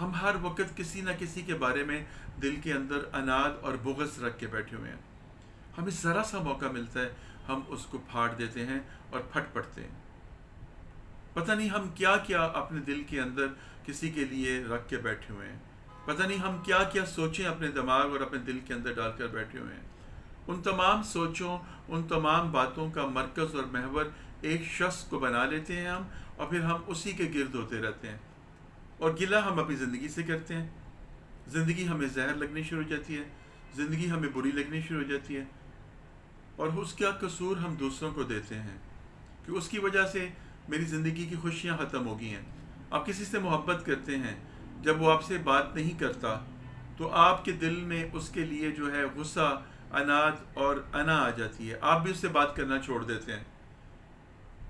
ہم ہر وقت کسی نہ کسی کے بارے میں دل کے اندر اناد اور بغض رکھ کے بیٹھے ہوئے ہیں. ہمیں ذرا سا موقع ملتا ہے ہم اس کو پھاڑ دیتے ہیں اور پھٹ پڑتے ہیں. پتہ نہیں ہم کیا کیا اپنے دل کے اندر کسی کے لیے رکھ کے بیٹھے ہوئے ہیں. پتہ نہیں ہم کیا کیا سوچیں اپنے دماغ اور اپنے دل کے اندر ڈال کر بیٹھے ہوئے ہیں. ان تمام سوچوں، ان تمام باتوں کا مرکز اور محور ایک شخص کو بنا لیتے ہیں ہم، اور پھر ہم اسی کے گرد ہوتے رہتے ہیں. اور گلہ ہم اپنی زندگی سے کرتے ہیں. زندگی ہمیں زہر لگنی شروع ہو جاتی ہے، زندگی ہمیں بری لگنی شروع ہو جاتی ہے، اور اس کا قصور ہم دوسروں کو دیتے ہیں کہ اس کی وجہ سے میری زندگی کی خوشیاں ختم ہو گئی ہیں. آپ کسی سے محبت کرتے ہیں، جب وہ آپ سے بات نہیں کرتا تو آپ کے دل میں اس کے لیے جو ہے غصہ، اناد اور انا آ جاتی ہے. آپ بھی اس سے بات کرنا چھوڑ دیتے ہیں.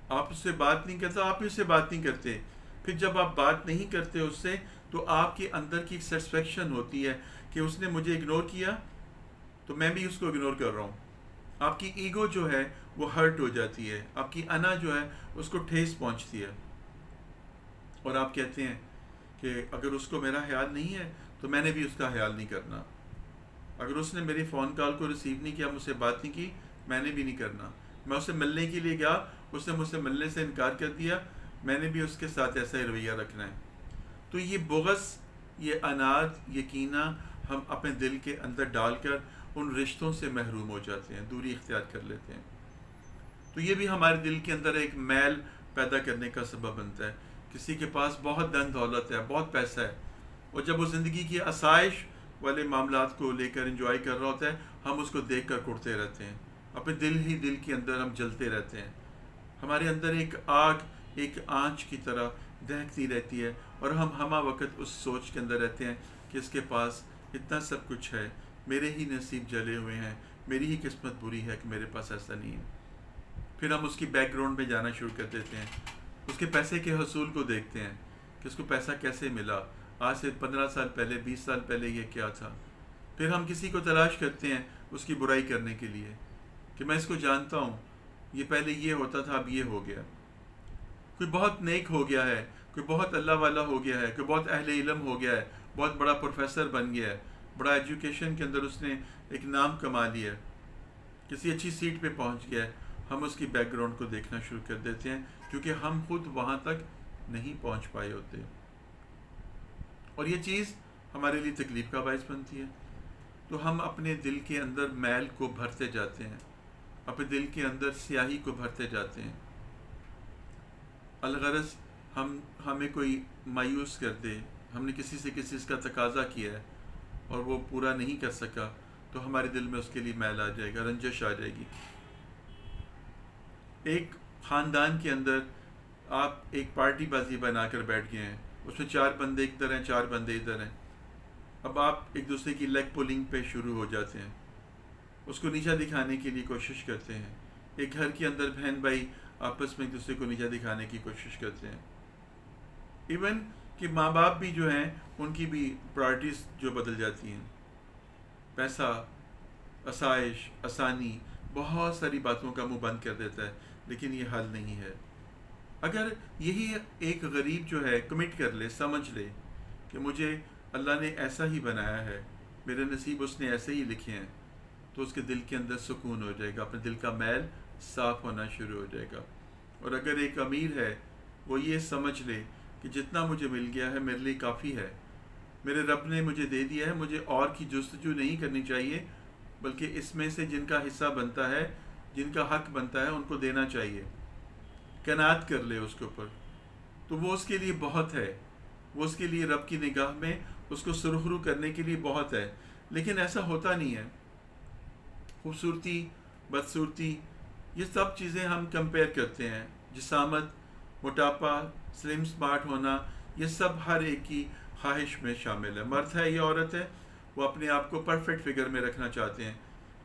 آپ اس سے بات نہیں کرتا، آپ بھی اس سے بات نہیں کرتے. پھر جب آپ بات نہیں کرتے اس سے تو آپ کے اندر کی سیٹسفیکشن ہوتی ہے کہ اس نے مجھے اگنور کیا تو میں بھی اس کو اگنور کر رہا ہوں. آپ کی ایگو جو ہے وہ ہرٹ ہو جاتی ہے، آپ کی انا جو ہے اس کو ٹھیس پہنچتی ہے، اور آپ کہتے ہیں کہ اگر اس کو میرا خیال نہیں ہے تو میں نے بھی اس کا خیال نہیں کرنا. اگر اس نے میری فون کال کو ریسیو نہیں کیا، مجھ سے بات نہیں کی، میں نے بھی نہیں کرنا. میں اسے ملنے کے لیے گیا، اس نے مجھ سے ملنے سے انکار کر دیا، میں نے بھی اس کے ساتھ ایسا ہی رویہ رکھنا ہے. تو یہ بغض، یہ اناد، یہ کینہ ہم اپنے دل کے اندر ڈال کر ان رشتوں سے محروم ہو جاتے ہیں، دوری اختیار کر لیتے ہیں. تو یہ بھی ہمارے دل کے اندر ایک میل پیدا کرنے کا سبب بنتا ہے. کسی کے پاس بہت دھن دولت ہے، بہت پیسہ ہے، اور جب وہ زندگی کی آسائش والے معاملات کو لے کر انجوائے کر رہا ہوتا ہے، ہم اس کو دیکھ کر کڑتے رہتے ہیں. اپنے دل کے اندر ہم جلتے رہتے ہیں. ہمارے اندر ایک آگ، ایک آنچ کی طرح دہکتی رہتی ہے، اور ہم ہمہ وقت اس سوچ کے اندر رہتے ہیں کہ اس کے پاس اتنا سب کچھ ہے، میرے ہی نصیب جلے ہوئے ہیں، میری ہی قسمت بری ہے کہ میرے پاس ایسا نہیں ہے. پھر ہم اس کی بیک گراؤنڈ میں جانا شروع کر دیتے ہیں، اس کے پیسے کے حصول کو دیکھتے ہیں کہ اس کو پیسہ کیسے ملا، آج سے 15 سال پہلے، 20 سال پہلے یہ کیا تھا. پھر ہم کسی کو تلاش کرتے ہیں اس کی برائی کرنے کے لیے کہ میں اس کو جانتا ہوں، یہ پہلے یہ ہوتا تھا، اب یہ ہو گیا. کوئی بہت نیک ہو گیا ہے، کوئی بہت اللہ والا ہو گیا ہے، کوئی بہت اہل علم ہو گیا ہے، بہت بڑا پروفیسر بن گیا ہے، بڑا ایجوکیشن کے اندر اس نے ایک نام کما لیا ہے، کسی اچھی سیٹ پہ پہنچ گیا ہے. ہم اس کی بیک گراؤنڈ کو دیکھنا شروع کر دیتے ہیں کیونکہ ہم خود وہاں تک نہیں پہنچ پائے ہوتے، اور یہ چیز ہمارے لیے تکلیف کا باعث بنتی ہے. تو ہم اپنے دل کے اندر میل کو بھرتے جاتے ہیں، اپنے دل کے اندر سیاہی کو بھرتے جاتے ہیں. الغرض ہمیں کوئی مایوس کر دے، ہم نے کسی سے کسی چیز کا تقاضا کیا ہے اور وہ پورا نہیں کر سکا، تو ہمارے دل میں اس کے لیے میل آ جائے گا، رنجش آ جائے گی. ایک خاندان کے اندر آپ ایک پارٹی بازی بنا کر بیٹھ گئے ہیں، اس میں 4 بندے ادھر ہیں، 4 بندے ادھر ہیں. اب آپ ایک دوسرے کی لیگ پولنگ پہ شروع ہو جاتے ہیں، اس کو نیچا دکھانے کے لیے کوشش کرتے ہیں. ایک گھر کے اندر بہن بھائی آپس میں ایک دوسرے کو نیچا دکھانے کی کوشش کرتے ہیں. ایون کہ ماں باپ بھی جو ہیں ان کی بھی پرائرٹیز جو بدل جاتی ہیں. پیسہ، آسائش، آسانی بہت ساری باتوں کا منہ بند کر دیتا ہے، لیکن یہ حل نہیں ہے. اگر یہی ایک غریب جو ہے کمٹ کر لے، سمجھ لے کہ مجھے اللہ نے ایسا ہی بنایا ہے، میرے نصیب اس نے ایسے ہی لکھے ہیں، تو اس کے دل کے اندر سکون ہو جائے گا، اپنے دل کا میل صاف ہونا شروع ہو جائے گا. اور اگر ایک امیر ہے، وہ یہ سمجھ لے کہ جتنا مجھے مل گیا ہے میرے لیے کافی ہے، میرے رب نے مجھے دے دیا ہے، مجھے اور کی جستجو نہیں کرنی چاہیے، بلکہ اس میں سے جن کا حصہ بنتا ہے، جن کا حق بنتا ہے، ان کو دینا چاہیے. قناعت کر لے اس کے اوپر، تو وہ اس کے لیے بہت ہے، وہ اس کے لیے رب کی نگاہ میں اس کو سرخرو کرنے کے لیے بہت ہے. لیکن ایسا ہوتا نہیں ہے. خوبصورتی، بدصورتی، یہ سب چیزیں ہم کمپیئر کرتے ہیں. جسامت، موٹاپا، سلم سمارٹ ہونا، یہ سب ہر ایک کی خواہش میں شامل ہے. مرد ہے یا عورت ہے، وہ اپنے آپ کو پرفیکٹ فگر میں رکھنا چاہتے ہیں،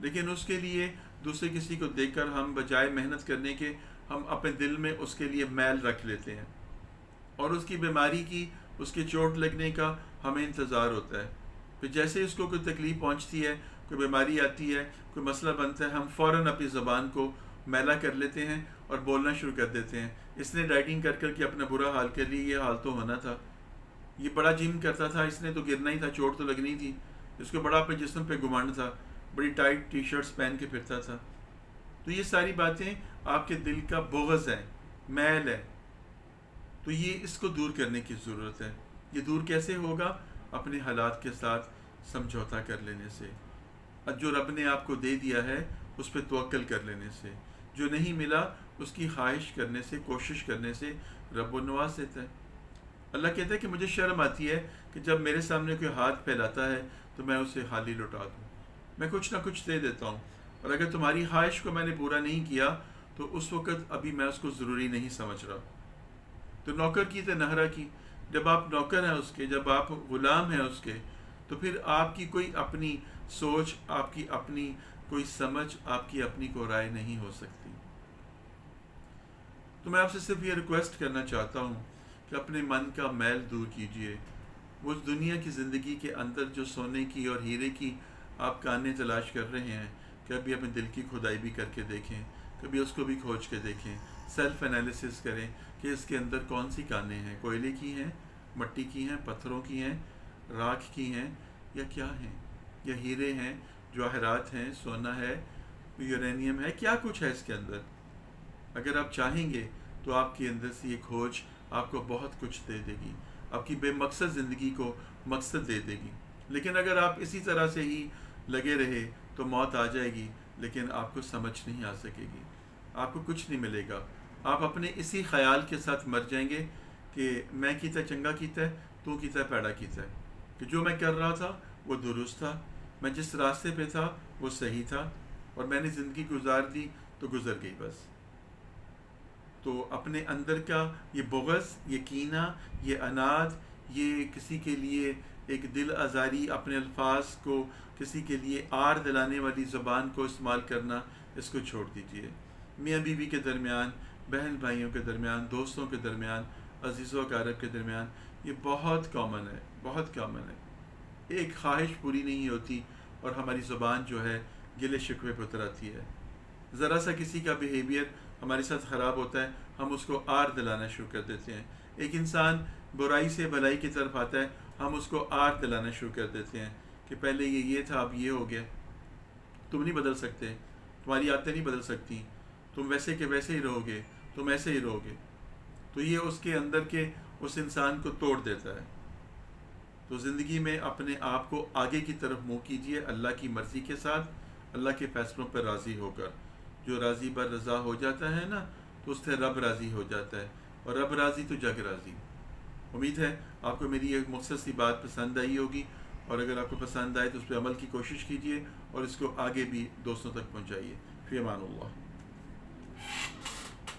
لیکن اس کے لیے دوسرے کسی کو دیکھ کر ہم بجائے محنت کرنے کے، ہم اپنے دل میں اس کے لیے میل رکھ لیتے ہیں، اور اس کی بیماری کی، اس کے چوٹ لگنے کا ہمیں انتظار ہوتا ہے. پھر جیسے اس کو کوئی تکلیف پہنچتی ہے، کوئی بیماری آتی ہے، کوئی مسئلہ بنتا ہے، ہم فوراً اپنی زبان کو میلا کر لیتے ہیں اور بولنا شروع کر دیتے ہیں. اس نے ڈائٹنگ کر کر کے اپنا برا حال کر لی، یہ حال تو ہونا تھا، یہ بڑا جم کرتا تھا، اس نے تو گرنا ہی تھا، چوٹ تو لگنی تھی، اس کو بڑا اپنے جسم پہ گھمنڈ تھا، بڑی ٹائٹ ٹی شرٹس پہن کے پھرتا تھا. تو یہ ساری باتیں آپ کے دل کا بغض ہے، میل ہے. تو یہ اس کو دور کرنے کی ضرورت ہے. یہ دور کیسے ہوگا؟ اپنے حالات کے ساتھ سمجھوتا کر لینے سے، جو رب نے آپ کو دے دیا ہے اس پہ توکل کر لینے سے، جو نہیں ملا اس کی خواہش کرنے سے، کوشش کرنے سے رب و نواز دیتا ہے. اللہ کہتا ہے کہ مجھے شرم آتی ہے کہ جب میرے سامنے کوئی ہاتھ پھیلاتا ہے تو میں اسے خالی لوٹا دوں، میں کچھ نہ کچھ دے دیتا ہوں. اور اگر تمہاری خواہش کو میں نے پورا نہیں کیا تو اس وقت ابھی میں اس کو ضروری نہیں سمجھ رہا. تو نوکر کی تو نہرا کی، جب آپ نوکر ہیں اس کے، جب آپ غلام ہیں اس کے، تو پھر آپ کی کوئی اپنی سوچ، آپ کی اپنی کوئی سمجھ، آپ کی اپنی کوئی رائے نہیں ہو سکتی. تو میں آپ سے صرف یہ ریکویسٹ کرنا چاہتا ہوں کہ اپنے من کا میل دور کیجئے. وہ دنیا کی زندگی کے اندر جو سونے کی اور ہیرے کی آپ کانیں تلاش کر رہے ہیں، کہ ابھی اپنے دل کی کھدائی بھی کر کے دیکھیں، کبھی اس کو بھی کھوج کے دیکھیں، سیلف انالیسس کریں کہ اس کے اندر کون سی کانیں ہیں، کوئلے کی ہیں، مٹی کی ہیں، پتھروں کی ہیں، راکھ کی ہیں، یا کیا ہیں، یا ہیرے ہیں، جواہرات ہیں، سونا ہے، یورینیم ہے، کیا کچھ ہے اس کے اندر. اگر آپ چاہیں گے تو آپ کے اندر سے یہ کھوج آپ کو بہت کچھ دے دے گی، آپ کی بے مقصد زندگی کو مقصد دے دے گی. لیکن اگر آپ اسی طرح سے ہی لگے رہے تو موت آ جائے گی، لیکن آپ کو سمجھ نہیں آ سکے گی، آپ کو کچھ نہیں ملے گا. آپ اپنے اسی خیال کے ساتھ مر جائیں گے کہ میں کیتا چنگا کیتا ہے، تو کیتا پیڑا کیتا ہے، کہ جو میں کر رہا تھا وہ درست تھا، میں جس راستے پہ تھا وہ صحیح تھا، اور میں نے زندگی گزار دی تو گزر گئی بس. تو اپنے اندر کا یہ بغض، یہ کینہ، یہ عناد، یہ کسی کے لیے ایک دل آزاری، اپنے الفاظ کو کسی کے لیے آر دلانے والی زبان کو استعمال کرنا، اس کو چھوڑ دیجیے. میاں بیوی کے درمیان، بہن بھائیوں کے درمیان، دوستوں کے درمیان، عزیز و اقارب کے درمیان یہ بہت کامن ہے، بہت کامن ہے. ایک خواہش پوری نہیں ہوتی اور ہماری زبان جو ہے گلے شکوے پہ اتر آتی ہے. ذرا سا کسی کا بیہیویئر ہمارے ساتھ خراب ہوتا ہے، ہم اس کو آر دلانا شروع کر دیتے ہیں. ایک انسان برائی سے بھلائی کی طرف آتا ہے، ہم اس کو آر دلانا شروع کر دیتے ہیں کہ پہلے یہ تھا، اب یہ ہو گیا، تم نہیں بدل سکتے، تمہاری عادتیں نہیں بدل سکتی، تم ویسے کہ ویسے ہی رہو گے، تم ایسے ہی رہو گے. تو یہ اس کے اندر کے اس انسان کو توڑ دیتا ہے. تو زندگی میں اپنے آپ کو آگے کی طرف منہ کیجیے، اللہ کی مرضی کے ساتھ، اللہ کے فیصلوں پر راضی ہو کر. جو راضی بر رضا ہو جاتا ہے نا، تو اس سے رب راضی ہو جاتا ہے، اور رب راضی تو جگ راضی. امید ہے آپ کو میری ایک مختصر سی بات پسند آئی ہوگی، اور اگر آپ کو پسند آئے تو اس پہ عمل کی کوشش کیجیے اور اس کو آگے بھی دوستوں تک پہنچائیے. فی امان اللہ.